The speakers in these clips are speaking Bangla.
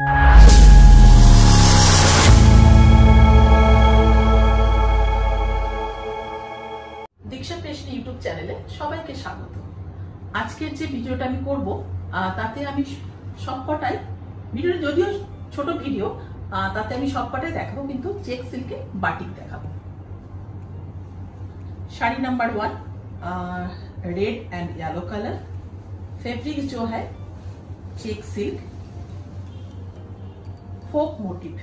দীক্ষা ক্রিয়েশন ইউটিউব চ্যানেলে সবাইকে স্বাগত। আজকের যে ভিডিওটা আমি করব তাতে আমি সবকটাই ভিডিও, যদিও ছোট ভিডিও, তাতে আমি সবকটাই দেখাবো, কিন্তু চেক সিল্কে বাটিক দেখাবো। Sari number 1, red and yellow colour, fabric जो है check silk, folk motif,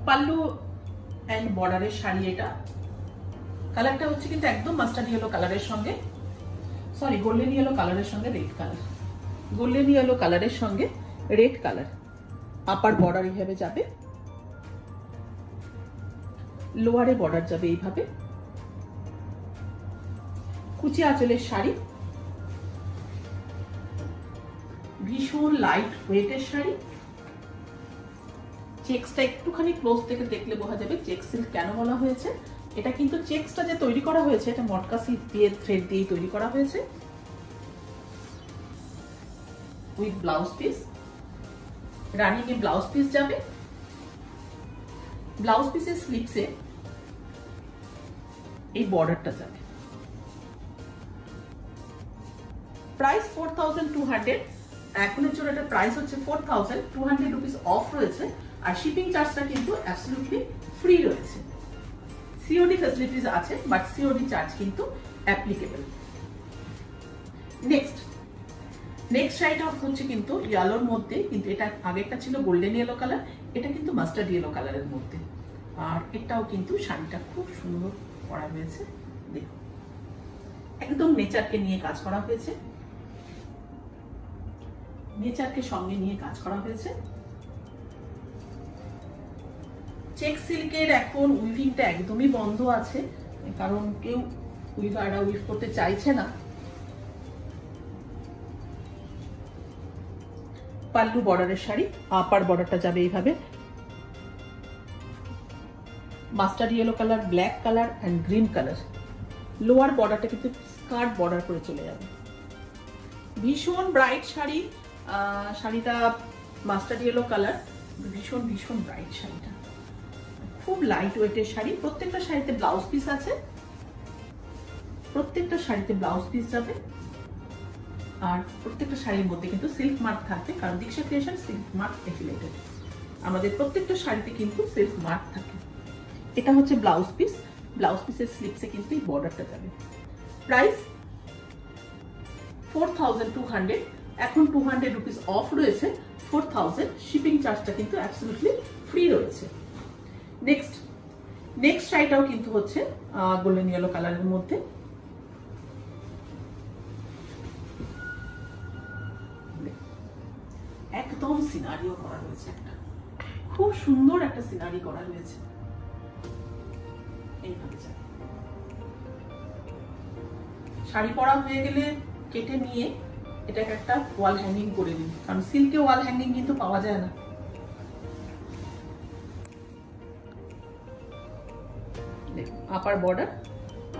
pallu and বর্ডারের শাড়ি। এটা কালারটা হচ্ছে কিন্তু একদম মাস্টার্ড ইয়েলো কালারের সঙ্গে, সরি গোল্ডেন ইয়েলো কালারের সঙ্গে রেড কালার, গোল্ডেন ইয়েলো কালারের সঙ্গে রেড কালার। আপার বর্ডার এইভাবে যাবে, লোয়ারে বর্ডার যাবে এইভাবে। কুচি আঁচলের শাড়ি, ভীষণ লাইট ওয়েটের শাড়ি। চেক্সটা একটুখানি ক্লোজ থেকে দেখলে বোঝা যাবে চেক সিল্ক কেন বলা হয়েছে। এটা কিন্তু চেক্সটা যে তৈরি করা হয়েছে এটা মটকা সিল্ক দিয়ে, থ্রেড দিয়ে তৈরি করা হয়েছে। With blouse piece, running a blouse piece যাবে। ব্লাউজ পিসের স্লিপসে এই বর্ডারটা যাবে। প্রাইস 4200। এখনের জন্য এটা প্রাইস হচ্ছে 4200 রুপিস অফ রয়েছে, আর শিপিং চার্জটা কিন্তু অ্যাবসলিউটলি ফ্রি রয়েছে। সিওডি ফ্যাসিলিটিস আছে, বাট সিওডি চার্জ কিন্তু অ্যাপ্লিকেবল। নেক্সট শাড়িটা হচ্ছে কিন্তু ইয়েলোর মধ্যে, কিন্তু এটা আগেরটা ছিল গোল্ডেন ইয়েলো কালার, এটা কিন্তু মাস্টার্ড ইয়েলো কালারের মধ্যে। আর এটাও কিন্তু শাড়িটা খুব সুন্দর করা হয়েছে। দেখুন, একদম নেচারকে নিয়ে কাজ করা হয়েছে, নেচারকে সঙ্গে নিয়ে কাজ করা হয়েছে। চেক সিল্কের এখন উইভিংটা একদমই বন্ধ আছে, কারণ কেউ উইভাররা উইভ করতে চাইছে না। পাল্লু বর্ডারের শাড়ি, আপার বর্ডারটা যাবে এইভাবে, mustard yellow colour, black colour and green colour. Lower বর্ডারটা কিন্তু স্কার্ট বর্ডার করে চলে যাবে। ভীষণ ব্রাইট শাড়ি, শাড়িটা মাস্টার্ড ইয়েলো কালার, ভীষণ ভীষণ ব্রাইট শাড়িটা, খুব লাইট ওয়েটের শাড়ি। প্রত্যেকটা শাড়িতে ব্লাউজ পিস আছে, প্রত্যেকটা শাড়িতে ব্লাউজ পিস যাবে। আর প্রত্যেকটা শাড়ির মধ্যে কিন্তু সিল্ক মার্ক থাকবে, কারণ দীক্ষা ক্রিয়েশন সিল্ক মার্ক এফিলিয়েটেড। আমাদের প্রত্যেকটা শাড়িতে কিন্তু সিল্ক মার্ক থাকে। এটা হচ্ছে ব্লাউজ পিস, ব্লাউজ পিসের স্লিপসে কিন্তু এই বর্ডারটা যাবে। প্রাইস 4200। এখন 200 রুপিস অফ রয়েছে, 4000। শিপিং চার্জটা কিন্তু অ্যাবসলিউটলি ফ্রি রয়েছে। নেক্সট শাড়িটাও কিন্তু হচ্ছে গোল্ডেন ইয়েলো কালারের মধ্যে। একদম সিনারিও করা রয়েছে, একটা খুব সুন্দর একটা সিনারি করা রয়েছে। এইভাবে যাবে। শাড়ি পরা হয়ে গেলে কেটে নিয়ে এটাকে একটা ওয়াল হ্যাঙ্গিং করে দিন, কারণ সিল্কে ওয়াল হ্যাঙ্গিং কিন্তু পাওয়া যায় না।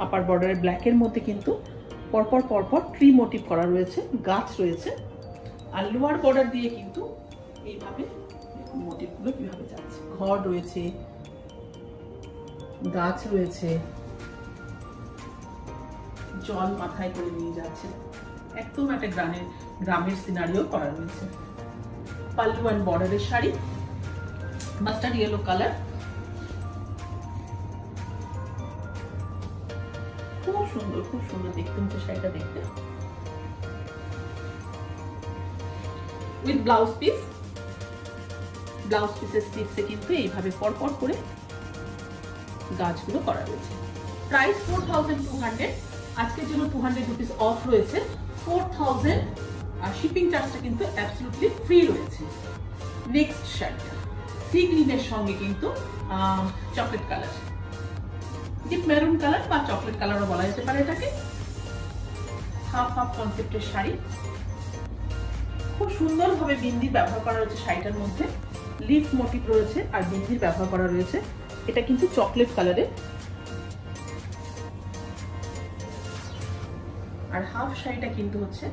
আপার বর্ডারের ব্ল্যাকের মধ্যে কিন্তু পরপর ট্রি মোটিভ করা রয়েছে, গাছ রয়েছে। আর লোয়ার বর্ডার দিয়ে কিন্তু এইভাবে মোটিভগুলো কিভাবে যাচ্ছে, ঘর রয়েছে, গাছ রয়েছে, জল মাথায় করে নিয়ে যাচ্ছে, একদম একটা গ্রামের সিনারিও করা রয়েছে। পাল্লু এন্ড বর্ডারের শাড়ি, মাস্টার্ড ইয়েলো কালার, খুব সুন্দর দেখতে হচ্ছে শাড়িটা দেখতে। উইথ ব্লাউজ পিস, ব্লাউজ পিসের স্লিপসে কিন্তু এইভাবে পরপর করে গাছগুলো করা রয়েছে। প্রাইস 4200। আজকের জন্য 200 রুপিস অফ রয়েছে, 4000। আর শিপিং চার্জটা কিন্তু অ্যাবসলিউটলি ফ্রি রয়েছে। নেক্সট শাড়িটা সি গ্রিনের সঙ্গে কিন্তু chocolate colour, deep maroon colour বা চকলেট কালারও বলা যেতে পারে এটাকে। হাফ কনসেপ্টের শাড়ি, খুব সুন্দরভাবে বিন্দির ব্যবহার করা রয়েছে শাড়িটার মধ্যে। লিফ মোটিভ রয়েছে আর বিন্দির ব্যবহার করা রয়েছে। এটা কিন্তু চকলেট কালারে। আর হাফ শাড়িটা কিন্তু হচ্ছে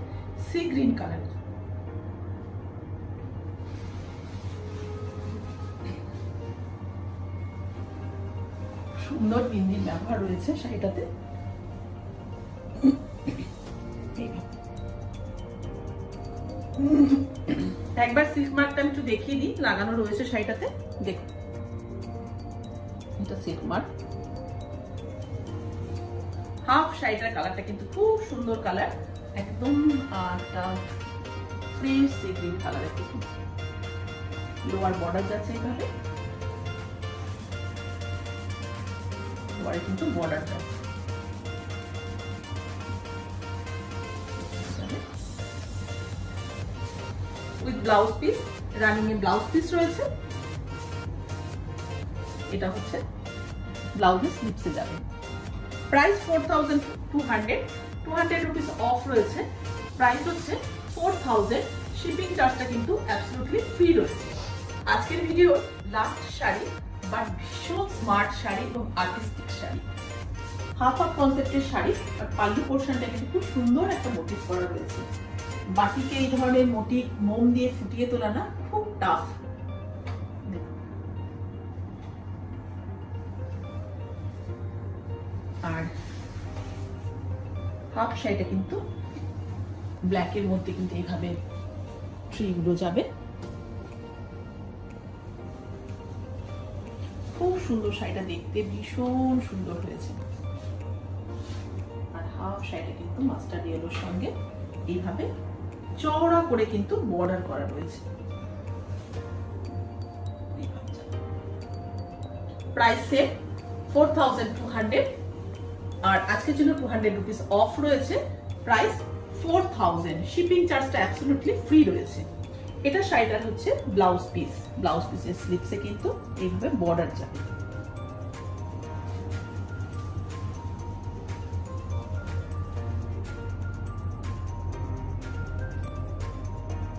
সি গ্রিন কালার। সুন্দর বিন্দির ব্যবহার রয়েছে শাড়িটাতে। একবার সিল্ক মার্কটা আমি একটু দেখিয়ে দিই, লাগানো রয়েছে শাড়িটাতে। দেখুন, এটা সিল্ক মার্ক। হাফ শাড়িটার কালারটা কিন্তু খুব সুন্দর কালার, একদম ফ্রেশ সি গ্রিন কালারের। দেখুন, লোয়ার বর্ডার যাচ্ছে এইভাবে, লোয়ারে কিন্তু বর্ডার যাচ্ছে। With blouse piece, running a blouse piece রয়েছে। এটা হচ্ছে ব্লাউজের স্লিপসে যাবে। প্রাইস 4200, 200 রুপিস অফ রয়েছে। প্রাইস হচ্ছে 4000, শিপিং চার্জটা কিন্তু অ্যাবসলিউটলি ফ্রি রয়েছে। আজকের ভিডিও লাস্ট শাড়ি, বাট ভীষণ স্মার্ট শাড়ি এবং আর্টিস্টিক শাড়ি, হাফ হাফ কনসেপ্টের শাড়ি। আর পাল্লু পোর্শনটা কিন্তু খুব সুন্দর একটা মোটিভ করা রয়েছে। বাটিকে এই ধরনের মোটিভ মোম দিয়ে ফুটিয়ে তোলা না খুব টাফ। আর হাফ শাড়িটা কিন্তু ব্ল্যাকের মধ্যে কিন্তু এইভাবে ট্রিগুলো যাবে। খুব সুন্দর শাড়িটা, দেখতে ভীষণ সুন্দর হয়েছে। আর হাফ শাড়িটা কিন্তু মাস্টার্ড ইয়েলোর সঙ্গে এইভাবে চওড়া করে কিন্তু বর্ডার করা রয়েছে। প্রাইস সেম 4200, আর আজকের জন্য 200 রুপিস অফ রয়েছে। প্রাইস 4000, শিপিং চার্জটা অ্যাবসলিউটলি ফ্রি রয়েছে। এটা শাড়িটার হচ্ছে ব্লাউজ পিস। ব্লাউজ পিসের স্লিপসে কিন্তু এইভাবে বর্ডার যাবে।